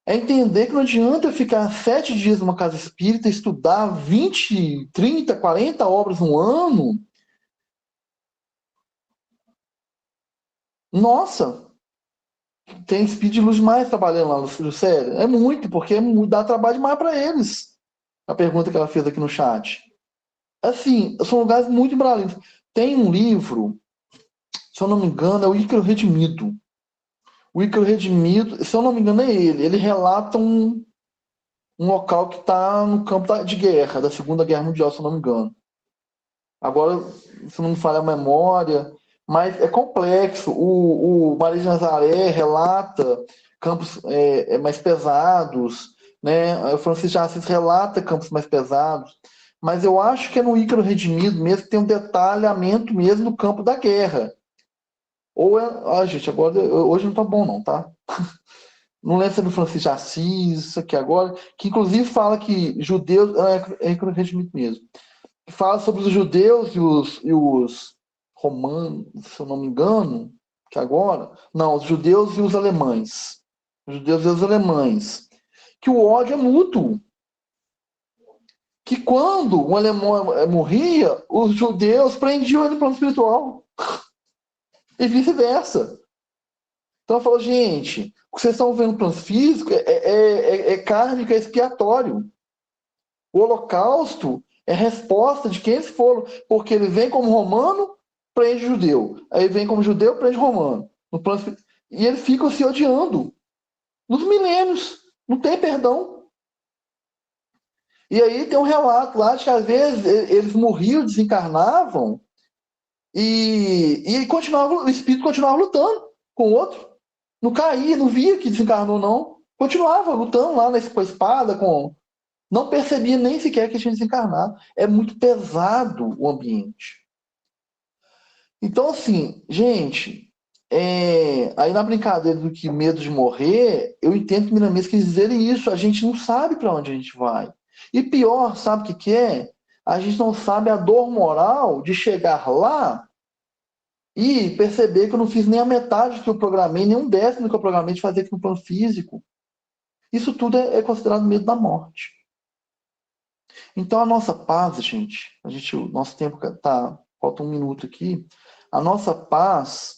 [SPEAKER 2] É entender que não adianta eu ficar 7 dias numa casa espírita, estudar 20, 30, 40 obras no ano. Nossa, tem espírito de luz mais trabalhando lá no sério. É muito, porque dá trabalho demais para eles. A pergunta que ela fez aqui no chat. Assim, são lugares muito embralinos. Tem um livro, se eu não me engano, é o Ícaro Redimido. O Ícaro Redimido, se eu não me engano, é ele. Ele relata um local que está no campo de guerra, da Segunda Guerra Mundial, se eu não me engano. Agora, se não me falha a memória, mas é complexo. O Maria de Nazaré relata campos mais pesados, né? O Francisco de Assis relata campos mais pesados, mas eu acho que é no Ícaro Redimido mesmo que tem um detalhamento mesmo no campo da guerra. Ou é... gente, agora hoje não tá bom não, tá? Não lembro se é do Francisco de Assis, isso aqui agora, que inclusive fala que judeus... É Ícaro Redimido mesmo. Que fala sobre os judeus e os romanos, se eu não me engano, que agora... Não, os judeus e os alemães. Os judeus e os alemães. Que o ódio é mútuo. Que quando um alemão morria, os judeus prendiam ele no plano espiritual. E vice-versa. Então eu falo, gente, o que vocês estão vendo no plano físico é kármico, é expiatório. O holocausto é resposta de quem eles foram, porque ele vem como romano, prende judeu. Aí vem como judeu, prende romano. E eles ficam se odiando. Nos milênios. Não tem perdão. E aí tem um relato lá de que às vezes eles morriam, desencarnavam e continuava, o espírito continuava lutando com o outro. Não caía, não via que desencarnou, não. Continuava lutando lá com a espada, não percebia nem sequer que tinha desencarnado. É muito pesado o ambiente. Então, assim, gente, aí na brincadeira do que medo de morrer, eu entendo que Miramês quis dizer isso. A gente não sabe para onde a gente vai. E pior, sabe o que é? A gente não sabe a dor moral de chegar lá e perceber que eu não fiz nem a metade do que eu programei, nem um décimo do que eu programei de fazer aqui no plano físico. Isso tudo é considerado medo da morte. Então a nossa paz, gente, o nosso tempo tá, falta 1 minuto aqui. A nossa paz,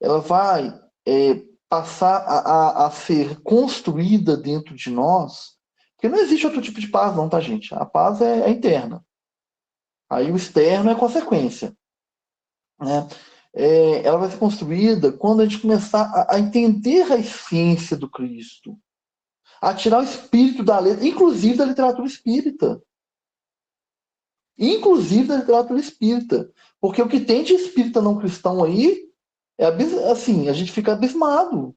[SPEAKER 2] ela vai passar a ser construída dentro de nós, porque não existe outro tipo de paz, não, tá, gente? A paz é interna. Aí o externo é consequência, né? Ela vai ser construída quando a gente começar a entender a essência do Cristo, a tirar o espírito da letra, inclusive da literatura espírita. Inclusive da literatura espírita. Porque o que tem de espírita não cristão aí, assim, a gente fica abismado.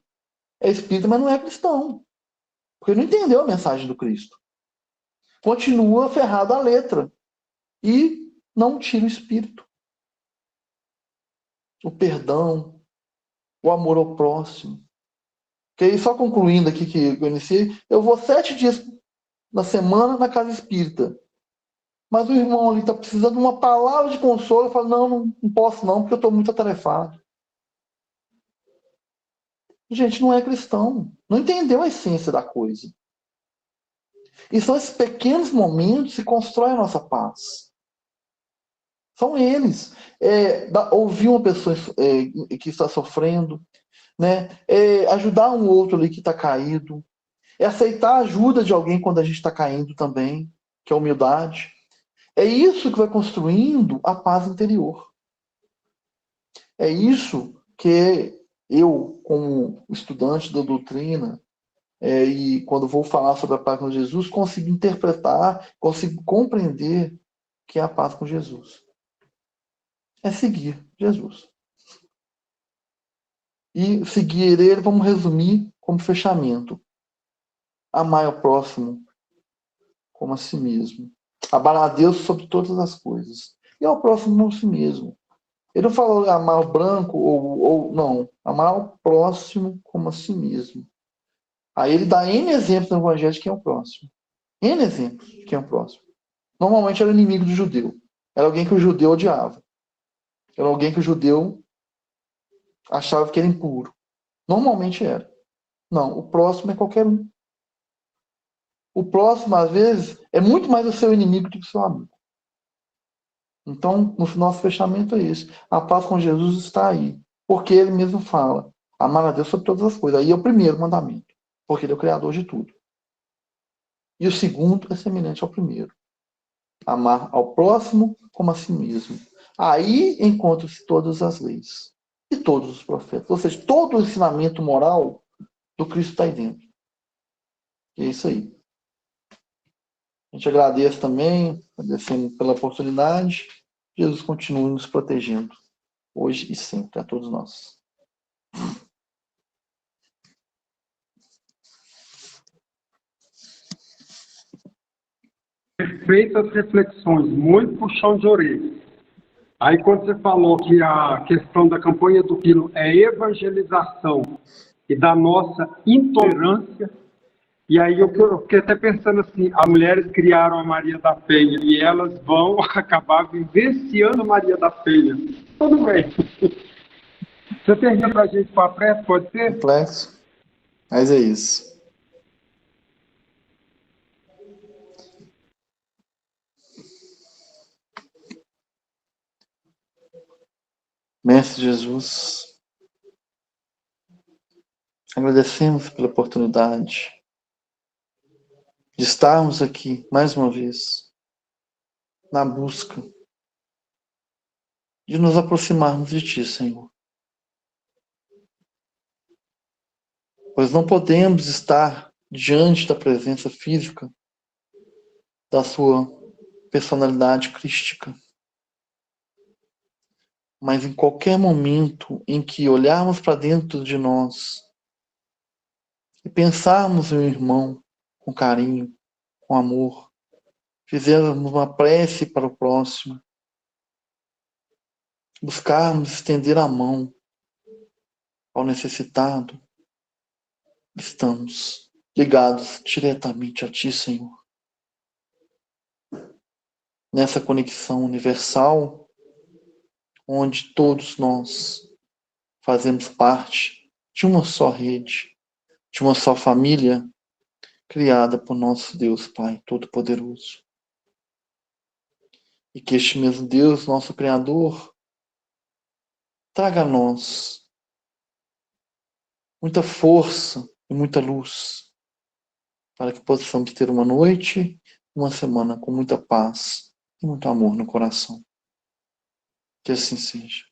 [SPEAKER 2] É espírita, mas não é cristão. Porque não entendeu a mensagem do Cristo. Continua ferrado à letra. E não tira o espírito. O perdão, o amor ao próximo. Que aí, só concluindo aqui que eu iniciei, eu vou 7 dias na semana na casa espírita. Mas o irmão ali está precisando de uma palavra de consolo. Eu falo, não posso não, porque eu estou muito atarefado. Gente, não é cristão. Não entendeu a essência da coisa. E são esses pequenos momentos que constroem a nossa paz. São eles. Ouvir uma pessoa que está sofrendo, né? Ajudar um outro ali que está caído. Aceitar a ajuda de alguém quando a gente está caindo também, que é a humildade. É isso que vai construindo a paz interior. É isso que eu, como estudante da doutrina, e quando vou falar sobre a paz com Jesus, consigo interpretar, consigo compreender que é a paz com Jesus. É seguir Jesus. E seguir ele, vamos resumir como fechamento. Amar o próximo como a si mesmo. Amar a Deus sobre todas as coisas. E ao próximo como a si mesmo. Ele não falou amar o branco ou não. Amar o próximo como a si mesmo. Aí ele dá N exemplos no Evangelho de quem é o próximo. N exemplos de quem é o próximo. Normalmente era inimigo do judeu. Era alguém que o judeu odiava. Era alguém que o judeu achava que era impuro. Normalmente era. Não, o próximo é qualquer um. O próximo, às vezes, é muito mais o seu inimigo do que o seu amigo. Então, no nosso fechamento é isso. A paz com Jesus está aí. Porque ele mesmo fala, amar a Deus sobre todas as coisas. Aí é o primeiro mandamento. Porque ele é o criador de tudo. E o segundo é semelhante ao primeiro. Amar ao próximo como a si mesmo. Aí encontram-se todas as leis. E todos os profetas. Ou seja, todo o ensinamento moral do Cristo está aí dentro. E é isso aí. A gente agradece também, agradecendo pela oportunidade. Jesus continue nos protegendo, hoje e sempre, a todos nós.
[SPEAKER 1] Perfeitas reflexões, muito puxão de orelha. Aí quando você falou que a questão da campanha do quilo é evangelização e da nossa intolerância, e aí eu fiquei até pensando assim, as mulheres criaram a Maria da Penha e elas vão acabar vivenciando a Maria da Penha. Tudo bem. Você termina para a gente com a prece, pode ser?
[SPEAKER 2] Complexo, mas é isso. Mestre Jesus, agradecemos pela oportunidade de estarmos aqui mais uma vez na busca de nos aproximarmos de Ti, Senhor. Pois não podemos estar diante da presença física da Sua personalidade crística. Mas em qualquer momento em que olharmos para dentro de nós e pensarmos em um irmão com carinho, com amor, fizermos uma prece para o próximo, buscarmos estender a mão ao necessitado, estamos ligados diretamente a Ti, Senhor. Nessa conexão universal, onde todos nós fazemos parte de uma só rede, de uma só família, criada por nosso Deus Pai Todo-Poderoso. E que este mesmo Deus, nosso Criador, traga a nós muita força e muita luz, para que possamos ter uma noite, uma semana com muita paz e muito amor no coração. Que assim seja.